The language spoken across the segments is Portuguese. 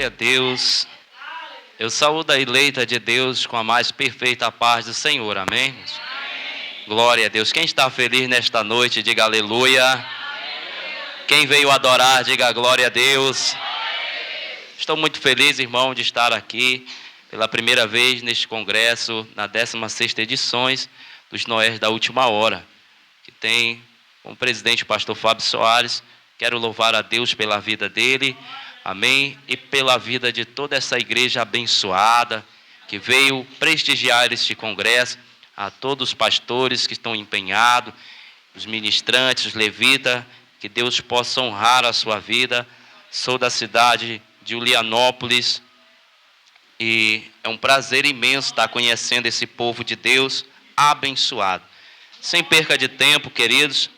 Glória a Deus. Eu saúdo a eleita de Deus com a mais perfeita paz do Senhor. Amém? Glória a Deus. Quem está feliz nesta noite, diga aleluia. Quem veio adorar, diga glória a Deus. Estou muito feliz, irmão, de estar aqui pela primeira vez neste congresso, na 16ª edição dos Noés da Última Hora, que tem como presidente o pastor Fábio Soares. Quero louvar a Deus pela vida dele, amém, e pela vida de toda essa igreja abençoada que veio prestigiar este congresso, a todos os pastores que estão empenhados, os ministrantes, os levitas, que Deus possa honrar a sua vida. Sou da cidade de Ulianópolis e é um prazer imenso estar conhecendo esse povo de Deus abençoado. Sem perca de tempo, queridos,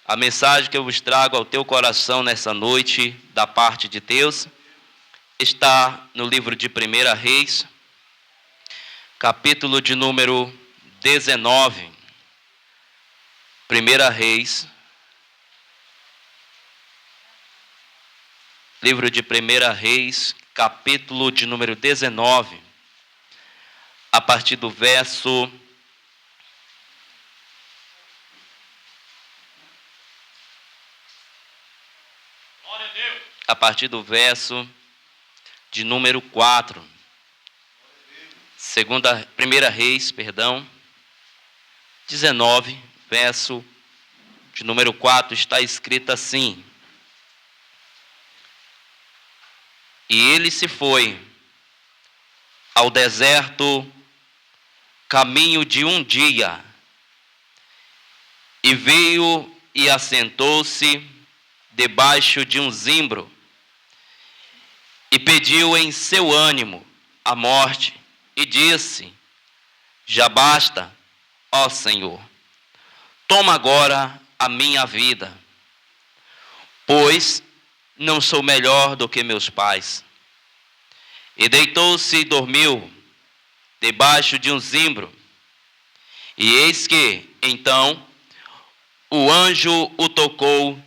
a mensagem que eu vos trago ao teu coração nessa noite, da parte de Deus, está no livro de 1 Reis, capítulo de número 19. 1 Reis, livro de 1 Reis, capítulo de número 19, a partir do verso de número 4. 1 Reis, 19, verso de número 4, está escrito assim: E ele se foi ao deserto caminho de um dia, e veio e assentou-se debaixo de um zimbro, e pediu em seu ânimo a morte, e disse: Já basta, ó Senhor, toma agora a minha vida, pois não sou melhor do que meus pais. E deitou-se e dormiu debaixo de um zimbro. E eis que, então, o anjo o tocou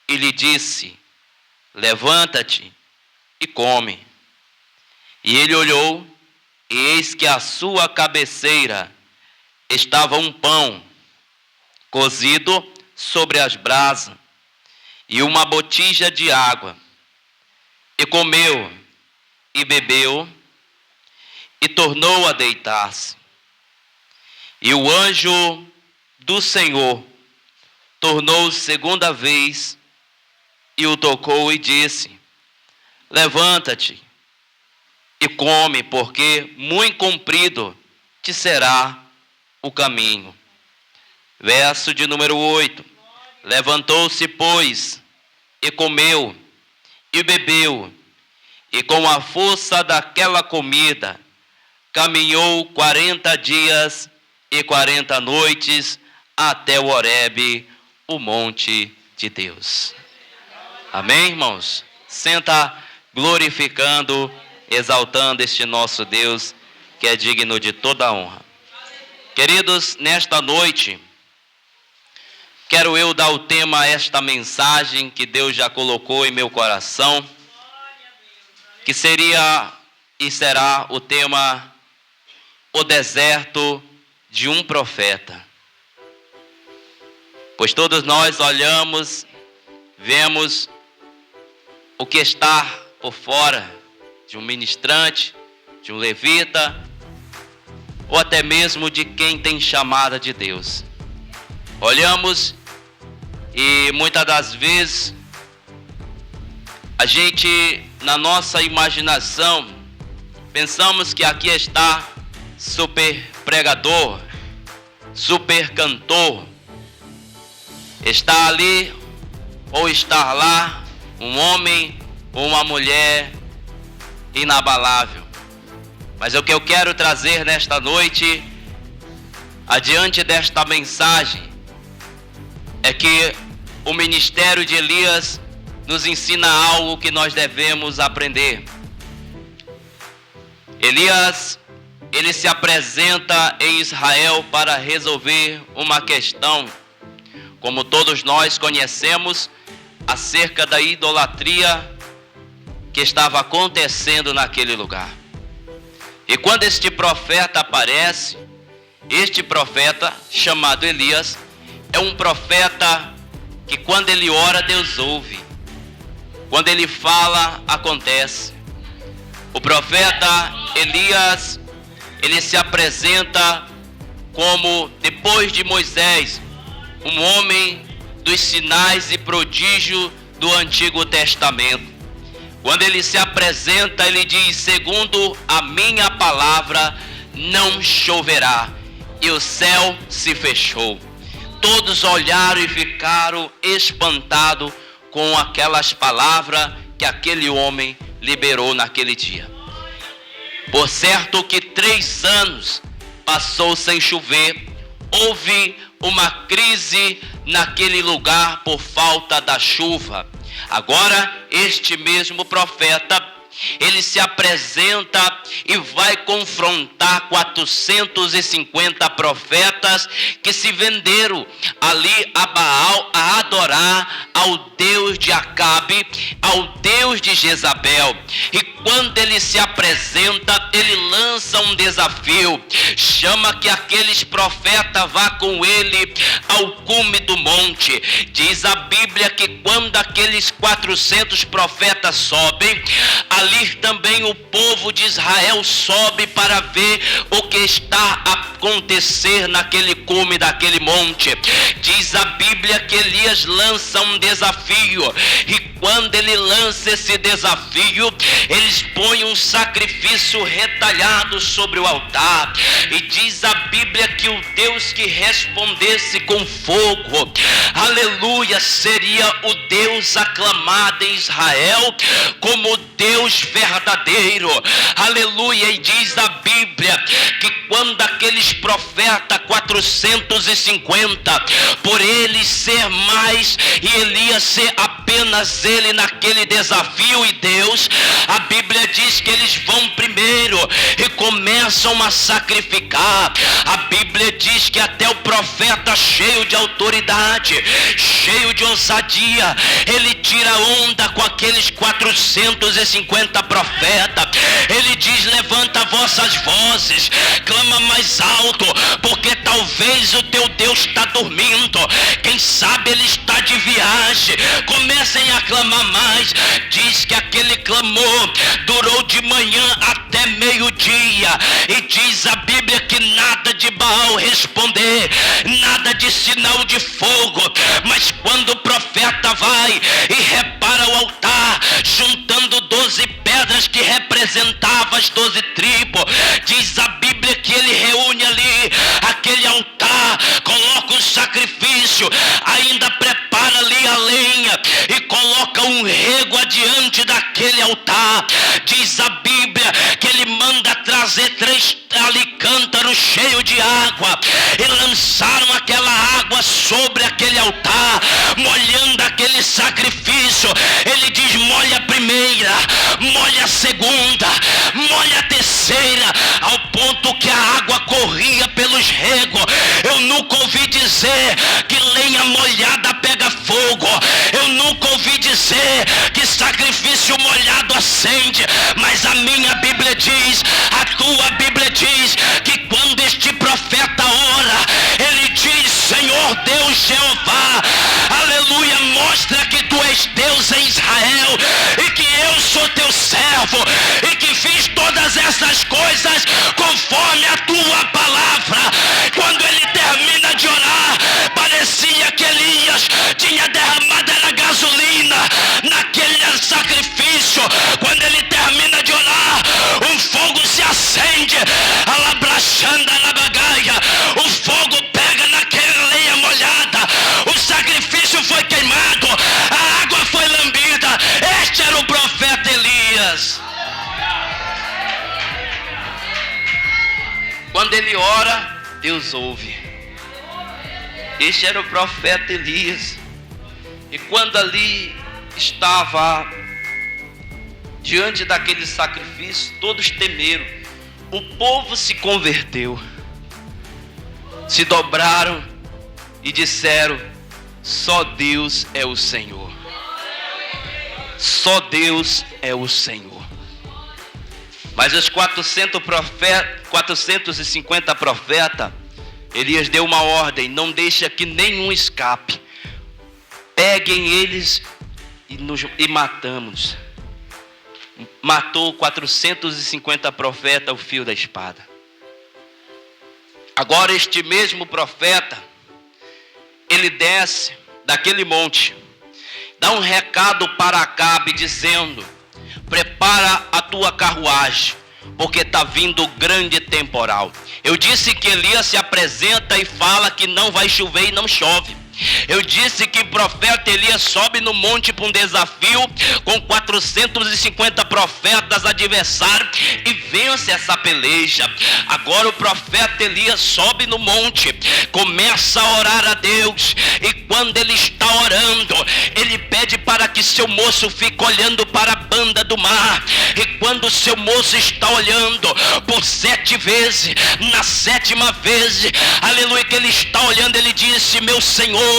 e lhe disse: Levanta-te e come. E ele olhou, e eis que à sua cabeceira estava um pão cozido sobre as brasas, e uma botija de água. E comeu, e bebeu, e tornou a deitar-se. E o anjo do Senhor tornou segunda vez, e o tocou e disse: Levanta-te e come, porque muito comprido te será o caminho. Verso de número 8. Levantou-se, pois, e comeu, e bebeu, e com a força daquela comida, caminhou 40 dias e 40 noites até o Horebe, o monte de Deus. Amém, irmãos? Senta glorificando, exaltando este nosso Deus, que é digno de toda a honra. Queridos, nesta noite, quero eu dar o tema a esta mensagem que Deus já colocou em meu coração, que seria e será o tema: o deserto de um profeta. Pois todos nós olhamos, vemos o que está por fora de um ministrante, de um levita, ou até mesmo de quem tem chamada de Deus. Olhamos e muitas das vezes a gente, na nossa imaginação, pensamos que aqui está super pregador, super cantor, está ali ou está lá um homem ou uma mulher inabalável. Mas o que eu quero trazer nesta noite, adiante desta mensagem, é que o ministério de Elias nos ensina algo que nós devemos aprender. Elias, ele se apresenta em Israel para resolver uma questão, como todos nós conhecemos, acerca da idolatria que estava acontecendo naquele lugar. E quando este profeta aparece, este profeta chamado Elias, é um profeta que quando ele ora, Deus ouve. Quando ele fala, acontece. O profeta Elias, ele se apresenta como, depois de Moisés, um homem dos sinais e prodígios do Antigo Testamento. Quando ele se apresenta, ele diz: segundo a minha palavra, não choverá. E o céu se fechou. Todos olharam e ficaram espantados com aquelas palavras que aquele homem liberou naquele dia. Por certo que 3 anos passou sem chover. Houve uma crise naquele lugar por falta da chuva. Agora, este mesmo profeta, ele se apresenta e vai confrontar 450 profetas que se venderam ali a Baal a adorar ao Deus de Acabe, ao Deus de Jezabel. E quando ele se apresenta, ele lança um desafio, chama que aqueles profetas vá com ele ao cume do monte. Diz a Bíblia que quando aqueles 400 profetas sobem, ali também o povo de Israel sobe para ver o que está a acontecer naquele cume daquele monte. Diz a Bíblia que Elias lança um desafio, e quando ele lança esse desafio, eles põem um sacrifício retalhado sobre o altar, e diz a Bíblia que o Deus que respondesse com fogo, aleluia, seria o Deus aclamado em Israel como Deus verdadeiro, aleluia. E diz a Bíblia que quando aqueles profetas 450, por eles ser mais e Elias ser apenas ele naquele desafio e Deus, a Bíblia diz que eles vão primeiro e começam a sacrificar. A Bíblia diz que até o profeta, cheio de autoridade, cheio de ousadia, ele tira onda com aqueles 450 profetas. Ele diz: levanta vossas vozes, clama mais alto, porque talvez o teu Deus está dormindo, quem sabe ele está de viagem. Comecem a clamar mais. Diz que aquele clamor durou de manhã até meio-dia, e diz a Bíblia que nada de Baal responder, nada de sinal de fogo. Mas quando o profeta vai e repara o altar, juntando 12 pedras que representavam as 12 tribos, diz a Bíblia que ele reúne ali aquele altar, coloca um sacrifício, ainda prepara ali a lenha e coloca um rego adiante daquele altar. Diz a Bíblia que ele manda trazer 3 ali cântaros cheios de água, e lançaram aquela água sobre aquele altar, molhando aquele sacrifício. Ele diz: molha a primeira, molha a segunda, molha a terceira, ao ponto que a água corria pelos regos. Eu nunca ouvi dizer que lenha molhada pega fogo, eu nunca ouvi dizer que sacrifício molhado acende, mas a minha Bíblia diz, a tua Bíblia diz, que quando este profeta ora, ele diz: Senhor Deus Jeová, aleluia, mostra que tu és Deus em Israel, e que eu sou teu servo, e que fiz todas essas coisas conforme a tua palavra. Quando ele termina de orar, parecia que Elias tinha derramado a gasolina naquele sacrifício. Quando ele termina de orar, um fogo se acende, alabrachanda na bagaia, o fogo pega naquela lenha molhada, o sacrifício foi queimado, a água foi lambida. Este era o profeta Elias. Quando ele ora, Deus ouve. Este era o profeta Elias. E quando ali estava diante daquele sacrifício, todos temeram. O povo se converteu, se dobraram e disseram: só Deus é o Senhor. Só Deus é o Senhor. Mas os 450 profetas, Elias deu uma ordem: não deixa que nenhum escape. Peguem eles e matamos. Matou 450 profetas ao fio da espada. Agora este mesmo profeta, ele desce daquele monte, dá um recado para Acabe dizendo: prepara a tua carruagem, porque está vindo grande temporal. Eu disse que Elias se apresenta e fala que não vai chover e não chove. Eu disse que o profeta Elias sobe no monte para um desafio com 450 profetas adversários e vence essa peleja. Agora o profeta Elias sobe no monte, começa a orar a Deus, e quando ele está orando, ele pede para que seu moço fique olhando para a banda do mar. E quando o seu moço está olhando por 7 vezes, na 7ª vez, aleluia, que ele está olhando, ele disse: meu Senhor,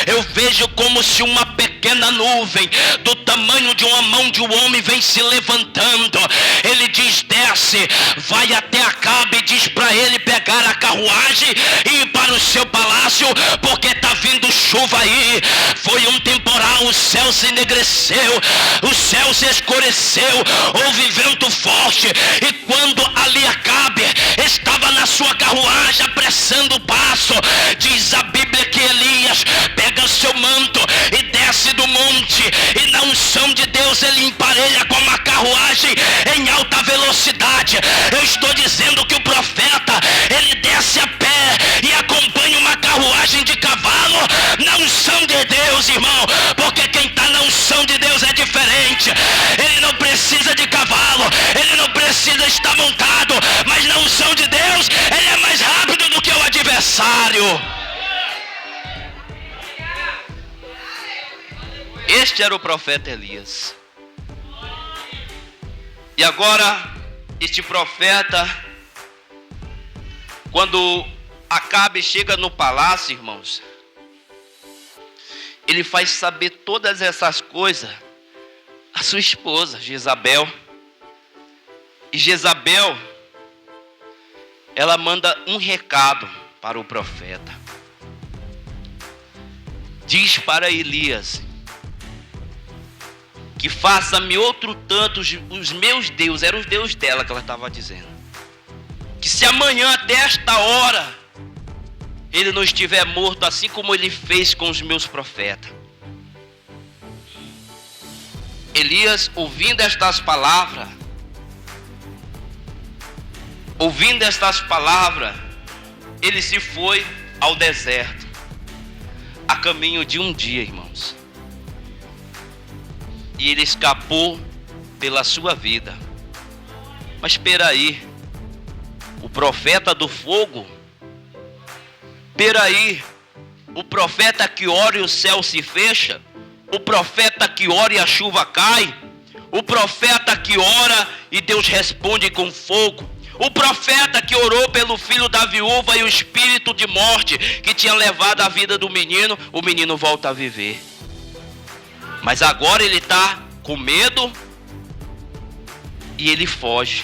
eu vejo como se uma pequena nuvem do tamanho de uma mão de um homem vem se levantando. Ele diz: desce, vai até Acabe e diz para ele pegar a carruagem e ir para o seu palácio, porque está vindo chuva aí. Foi um temporal, o céu se enegreceu, o céu se escureceu, houve vento forte, e quando ali Acabe estava na sua carruagem apressando o passo, diz a Bíblia que Elias pega seu manto e desce do monte, e na unção de Deus ele emparelha com uma carruagem em alta velocidade. Eu estou dizendo que o profeta, ele desce a pé e acompanha uma carruagem de cavalo na unção de Deus, irmão, porque quem está na unção de Deus é diferente. Ele não precisa de cavalo, ele não precisa estar montado, mas na unção de Deus ele é mais rápido do que o adversário. Este era o profeta Elias. E agora, este profeta, quando Acabe chega no palácio, irmãos, ele faz saber todas essas coisas a sua esposa, Jezabel. E Jezabel, ela manda um recado para o profeta. Diz para Elias que faça-me outro tanto os meus deuses, eram os deuses dela que ela estava dizendo, que se amanhã até esta hora ele não estiver morto, assim como ele fez com os meus profetas. Elias, ouvindo estas palavras, ele se foi ao deserto, a caminho de um dia, irmãos. E ele escapou pela sua vida. Mas espera aí, o profeta do fogo, espera aí, o profeta que ora e o céu se fecha, o profeta que ora e a chuva cai, o profeta que ora e Deus responde com fogo, o profeta que orou pelo filho da viúva e o espírito de morte que tinha levado a vida do menino, o menino volta a viver. Mas agora ele está com medo e ele foge.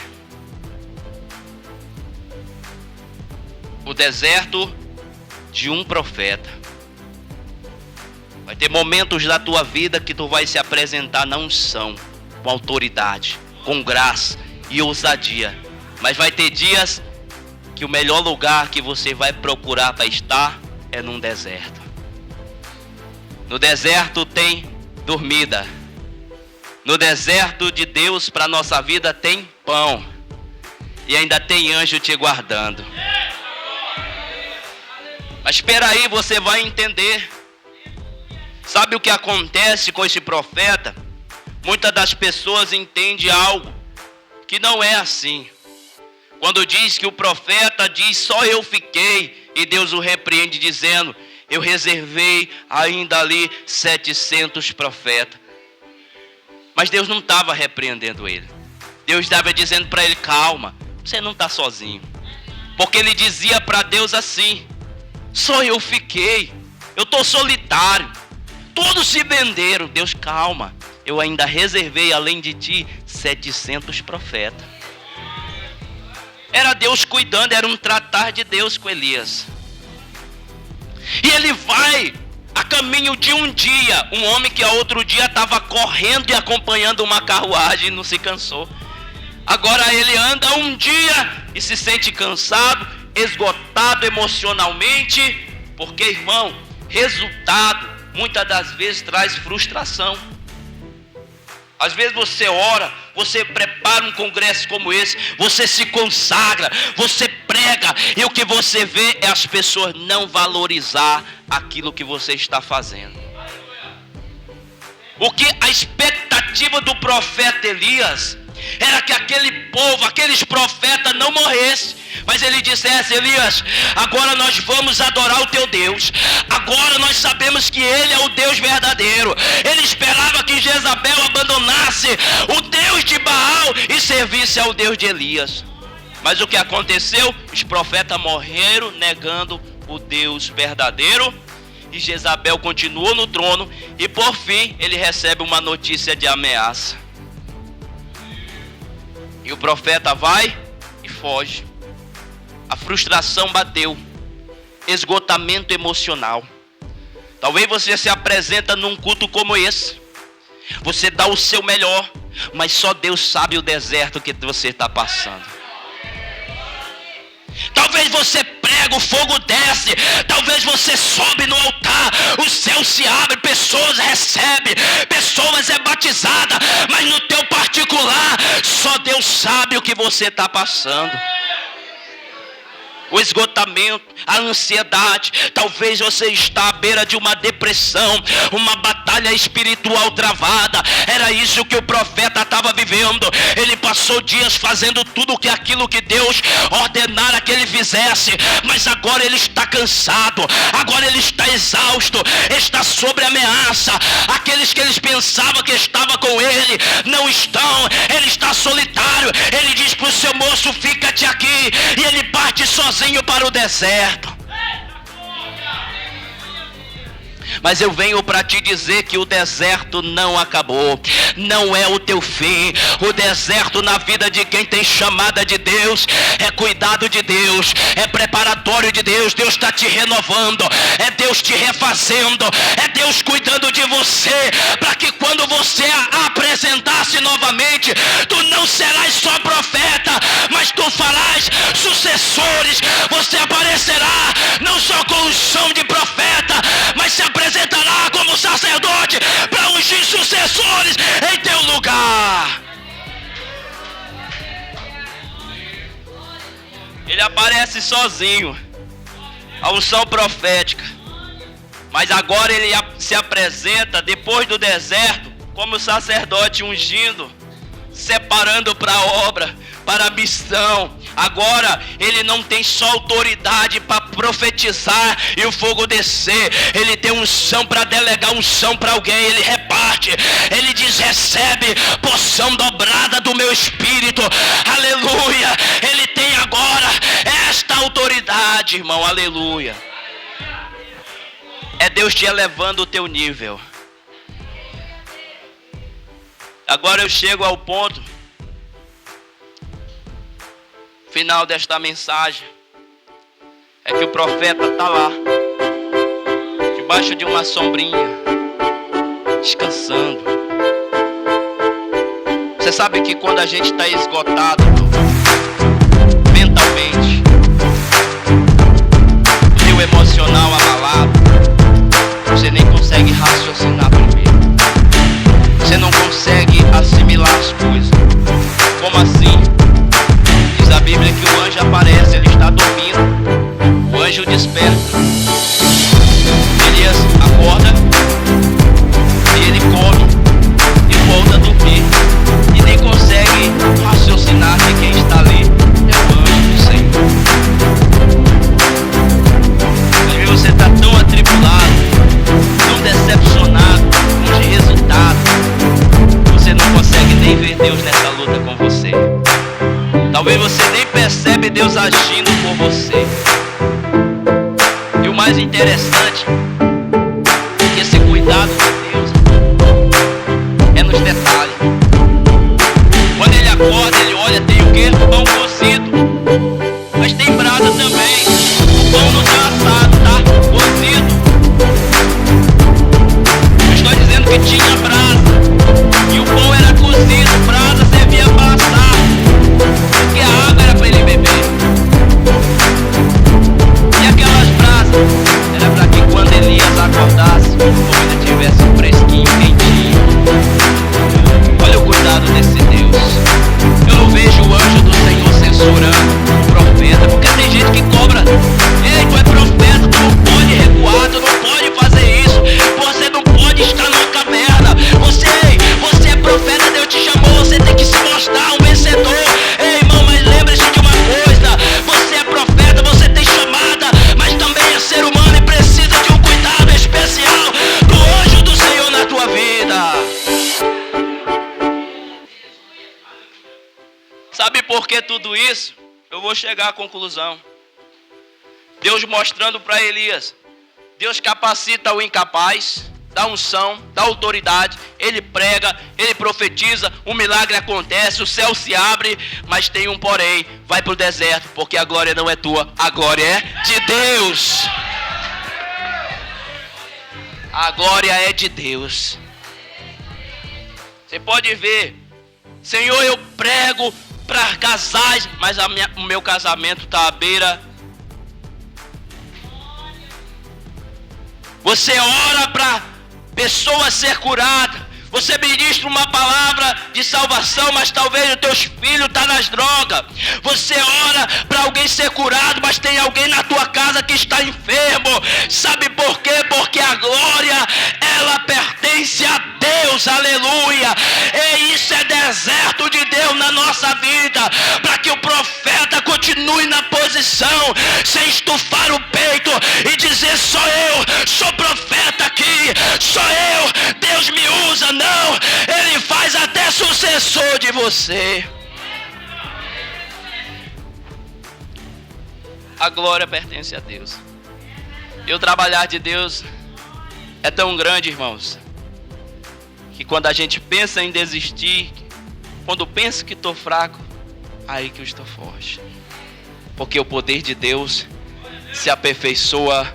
O deserto de um profeta. Vai ter momentos da tua vida que tu vai se apresentar na unção, com autoridade, com graça e ousadia. Mas vai ter dias que o melhor lugar que você vai procurar para estar é num deserto. No deserto tem dormida. No deserto de Deus para a nossa vida tem pão. E ainda tem anjo te guardando. Mas espera aí, você vai entender. Sabe o que acontece com esse profeta? Muitas das pessoas entendem algo que não é assim. Quando diz que o profeta diz, só eu fiquei, e Deus o repreende dizendo, eu reservei ainda ali 700 profetas. Mas Deus não estava repreendendo ele. Deus estava dizendo para ele, calma, você não está sozinho. Porque ele dizia para Deus assim, só eu fiquei, eu estou solitário, todos se venderam. Deus, calma, eu ainda reservei além de ti 700 profetas. Era Deus cuidando, era um tratar de Deus com Elias. E ele vai a caminho de um dia, um homem que a outro dia estava correndo e acompanhando uma carruagem e não se cansou. Agora ele anda um dia e se sente cansado, esgotado emocionalmente, porque, irmão, resultado muitas das vezes traz frustração. Às vezes você ora, você prepara um congresso como esse, você se consagra, você prega, e o que você vê é as pessoas não valorizar aquilo que você está fazendo. O que a expectativa do profeta Elias era que aquele povo, aqueles profetas não morressem, mas ele dissesse: Elias, agora nós vamos adorar o teu Deus, agora nós sabemos que ele é o Deus verdadeiro. Ele esperava que Jezabel abandonasse o Deus de Baal e servisse ao Deus de Elias. Mas o que aconteceu? Os profetas morreram negando o Deus verdadeiro, e Jezabel continuou no trono, e por fim ele recebe uma notícia de ameaça. E o profeta vai e foge. A frustração bateu. Esgotamento emocional. Talvez você se apresenta num culto como esse. Você dá o seu melhor, mas só Deus sabe o deserto que você está passando. Talvez você prega, o fogo desce. Talvez você sobe no altar, o céu se abre, pessoas recebem, pessoas é batizada, mas no teu particular, só Deus sabe o que você está passando. O esgotamento, a ansiedade, talvez você está à beira de uma depressão, uma batalha espiritual travada. Era isso que o profeta estava vivendo. Ele passou dias fazendo tudo aquilo que Deus ordenara que ele fizesse, mas agora ele está cansado, agora ele está exausto, está sob ameaça. Aqueles que eles pensavam que estavam com ele não estão, ele está solitário. Ele diz para o seu moço: fica-te aqui, e ele parte sozinho para o deserto. Mas eu venho para te dizer que o deserto não acabou, não é o teu fim. O deserto na vida de quem tem chamada de Deus é cuidado de Deus, é preparatório de Deus. Deus está te renovando, é Deus te refazendo, é Deus cuidando de você, para que quando você apresentar-se novamente, tu não serás só profeta, mas tu farás sucessores. Você aparecerá não só com unção de profeta, mas se apresentará como sacerdote para ungir sucessores em teu lugar. Ele aparece sozinho, a unção profética, mas agora ele se apresenta depois do deserto como sacerdote ungindo, separando para a obra, para a missão. Agora ele não tem só autoridade para profetizar e o fogo descer, ele tem unção para delegar unção para alguém. Ele reparte, ele diz: recebe porção dobrada do meu espírito. Aleluia. Ele tem agora esta autoridade, irmão. Aleluia. É Deus te elevando o teu nível. Agora eu chego ao ponto final desta mensagem. É que o profeta está lá, debaixo de uma sombrinha, descansando. Você sabe que quando a gente está esgotado mentalmente, e o emocional abalado, você nem consegue raciocinar primeiro. Você não consegue assimilar as coisas. Como assim? Diz a Bíblia que o anjo aparece, ele está dormindo. O anjo desperta. Elias acorda e ele come e volta a dormir. E nem consegue raciocinar que quem está ali é o anjo do Senhor. Às vezes você está tão atribulado, tão decepcionado com os resultados, você não consegue nem ver Deus nessa luta com você. Talvez você nem percebe Deus agindo por você. E o mais interessante é que esse cuidado de Deus é nos tudo isso, eu vou chegar à conclusão. Deus mostrando para Elias. Deus capacita o incapaz, dá unção, dá autoridade. Ele prega, ele profetiza, o milagre acontece, o céu se abre. Mas tem um porém, vai para o deserto, porque a glória não é tua, a glória é de Deus. A glória é de Deus. Você pode ver, Senhor, eu prego para casais, mas o meu casamento está à beira. Você ora para pessoa ser curada. Você ministra uma palavra de salvação, mas talvez os teus filhos estão nas drogas. Você ora para alguém ser curado, mas tem alguém na tua casa que está enfermo. Sabe por quê? Porque a glória, ela pertence a Deus, aleluia. E isso é deserto de Deus na nossa vida, para que o profeta continue na posição, sem estufar o peito e dizer: sou eu, sou profeta aqui, sou eu, Deus me usa. Não, Ele faz até sucessor de você. A glória pertence a Deus. E o trabalhar de Deus é tão grande, irmãos, que quando a gente pensa em desistir, quando penso que estou fraco, aí que eu estou forte. Porque o poder de Deus se aperfeiçoa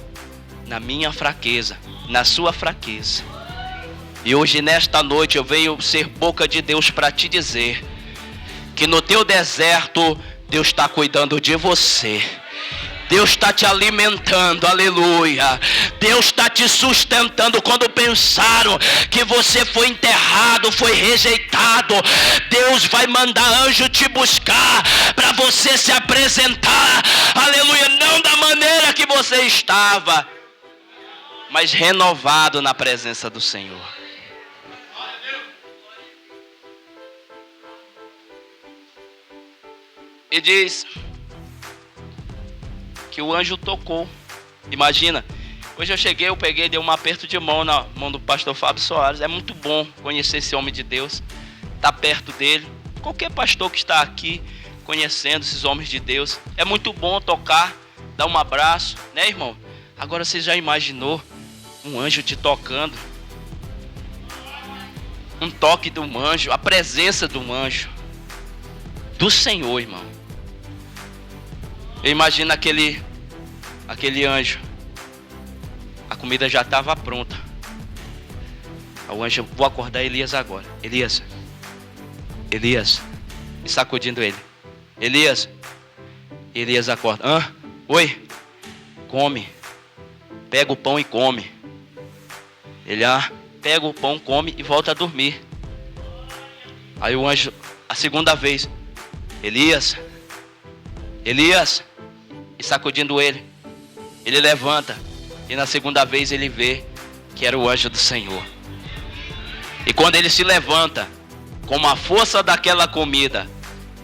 na minha fraqueza, na sua fraqueza. E hoje, nesta noite, eu venho ser boca de Deus para te dizer que no teu deserto, Deus está cuidando de você. Deus está te alimentando, aleluia. Deus está te sustentando. Quando pensaram que você foi enterrado, foi rejeitado, Deus vai mandar anjo te buscar para você se apresentar, aleluia, não da maneira que você estava, mas renovado na presença do Senhor. E diz que o anjo tocou. Imagina, hoje eu cheguei, eu peguei, dei um aperto de mão na mão do pastor Fábio Soares. É muito bom conhecer esse homem de Deus, estar perto dele. Qualquer pastor que está aqui conhecendo esses homens de Deus, é muito bom tocar, dar um abraço, né, irmão? Agora você já imaginou um anjo te tocando? Um toque de um anjo, a presença de um anjo, do Senhor, irmão. Eu imagino aquele anjo. A comida já estava pronta. O anjo: vou acordar Elias agora. Elias. E sacudindo ele. Elias acorda. Oi. Come. Pega o pão e come. Ele pega o pão, come e volta a dormir. Aí o anjo, a segunda vez: Elias. E sacudindo ele, ele levanta. E na segunda vez ele vê que era o anjo do Senhor. E quando ele se levanta, com a força daquela comida,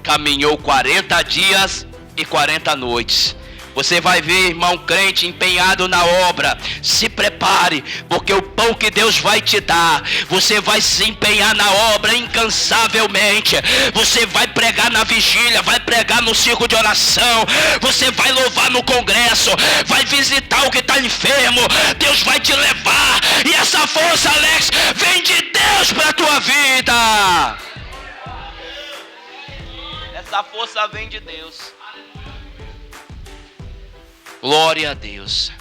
caminhou 40 dias e 40 noites. Você vai ver, irmão crente, empenhado na obra. Se prepare, porque o pão que Deus vai te dar, você vai se empenhar na obra incansavelmente. Você vai pregar na vigília, vai pregar no círculo de oração, você vai louvar no congresso, vai visitar o que está enfermo. Deus vai te levar. E essa força, Alex, vem de Deus para a tua vida. Essa força vem de Deus. Glória a Deus.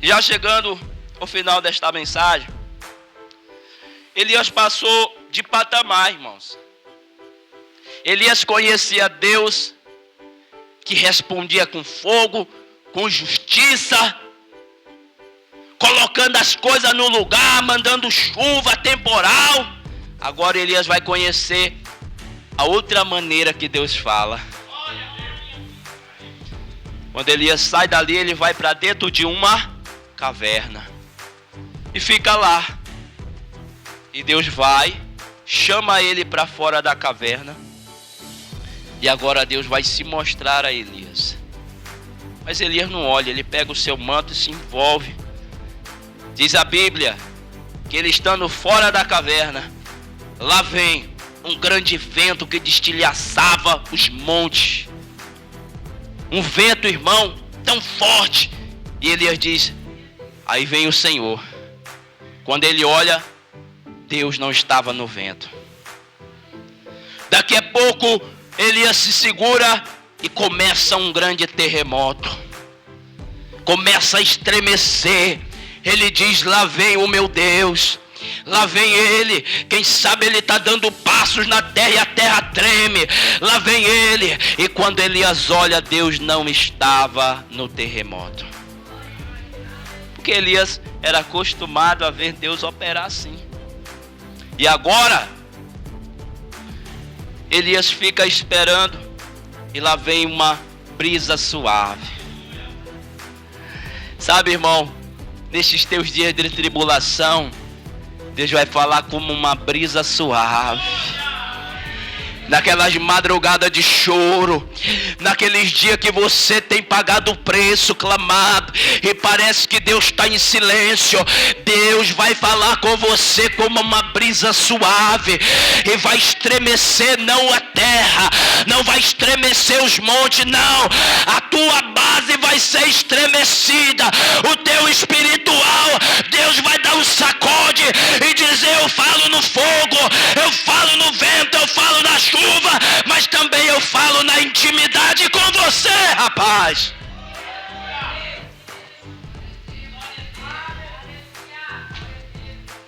Já chegando ao final desta mensagem, Elias passou de patamar, irmãos. Elias conhecia Deus, que respondia com fogo, com justiça, colocando as coisas no lugar, mandando chuva, temporal. Agora Elias vai conhecer a outra maneira que Deus fala. Quando Elias sai dali, ele vai para dentro de uma caverna e fica lá. E Deus vai, chama ele para fora da caverna. E agora Deus vai se mostrar a Elias. Mas Elias não olha, ele pega o seu manto e se envolve. Diz a Bíblia que ele estando fora da caverna, lá vem um grande vento que destilhaçava os montes. Um vento, irmão, tão forte. E Elias diz: aí vem o Senhor. Quando ele olha, Deus não estava no vento. Daqui a pouco, Elias se segura e começa um grande terremoto. Começa a estremecer. Ele diz: lá vem o meu Deus. Lá vem ele. Quem sabe ele está dando passos na terra e a terra treme. Lá vem ele. E quando Elias olha, Deus não estava no terremoto. Porque Elias era acostumado a ver Deus operar assim. E agora, Elias fica esperando. E lá vem uma brisa suave. Sabe, irmão, nesses teus dias de tribulação, Deus vai falar como uma brisa suave. Naquelas madrugadas de choro, naqueles dias que você tem pagado o preço, clamado, e parece que Deus está em silêncio, Deus vai falar com você como uma brisa suave, e vai estremecer não a terra, não vai estremecer os montes, não, a tua base vai ser estremecida, o teu espiritual, Deus vai dar um sacode e dizer: eu falo no fogo, eu falo no vento, eu falo na chuva, mas também eu falo na intimidade com você, rapaz.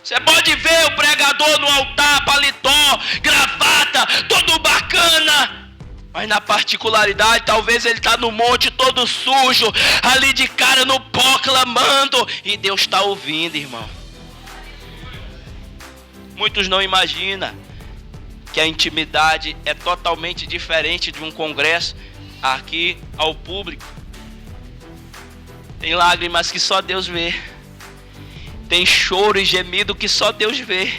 Você pode ver o pregador no altar, paletó, gravata, todo bacana, mas na particularidade, talvez ele está no monte todo sujo, ali de cara no pó, clamando, e Deus está ouvindo, irmão. Muitos não imaginam que a intimidade é totalmente diferente de um congresso aqui ao público. Tem lágrimas que só Deus vê. Tem choro e gemido que só Deus vê.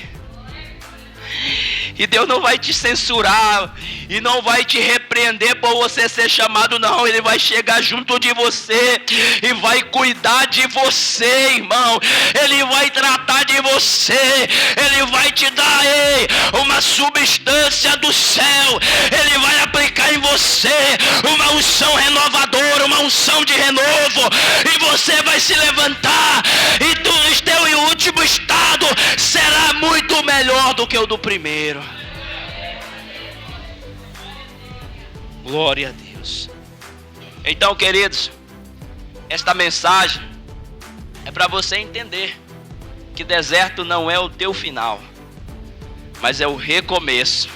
E Deus não vai te censurar e não vai te repreender por você ser chamado, não. Ele vai chegar junto de você e vai cuidar de você, irmão. Ele vai tratar de você. Ele vai te dar uma substância do céu. Ele vai aplicar em você uma unção renovadora, uma unção de renovo. E você vai se levantar e o teu último estado será muito melhor do que o do primeiro. Glória a Deus. Então, queridos, esta mensagem é para você entender que deserto não é o teu final, mas é o recomeço.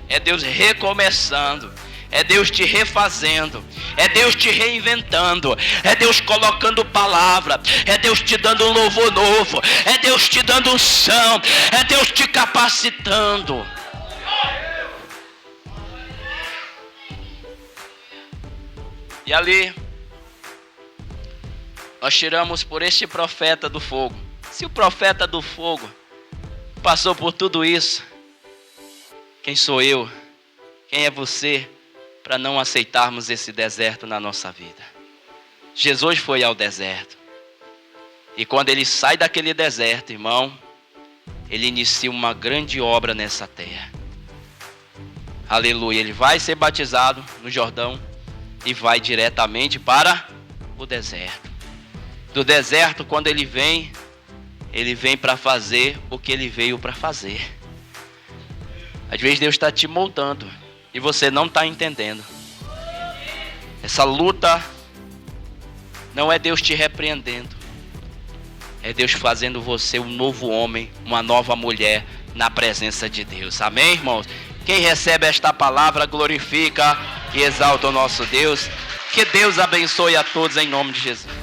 É Deus recomeçando, é Deus te refazendo, é Deus te reinventando, é Deus colocando palavra, é Deus te dando um louvor novo, é Deus te dando unção, é Deus te capacitando. E ali, nós tiramos por este profeta do fogo. Se o profeta do fogo passou por tudo isso, quem sou eu? Quem é você para não aceitarmos esse deserto na nossa vida? Jesus foi ao deserto. E quando ele sai daquele deserto, irmão, ele inicia uma grande obra nessa terra. Aleluia. Ele vai ser batizado no Jordão e vai diretamente para o deserto. Do deserto, quando ele vem para fazer o que ele veio para fazer. Às vezes Deus está te moldando e você não está entendendo. Essa luta não é Deus te repreendendo, é Deus fazendo você um novo homem, uma nova mulher na presença de Deus. Amém, irmãos? Quem recebe esta palavra glorifica e exalta o nosso Deus. Que Deus abençoe a todos em nome de Jesus.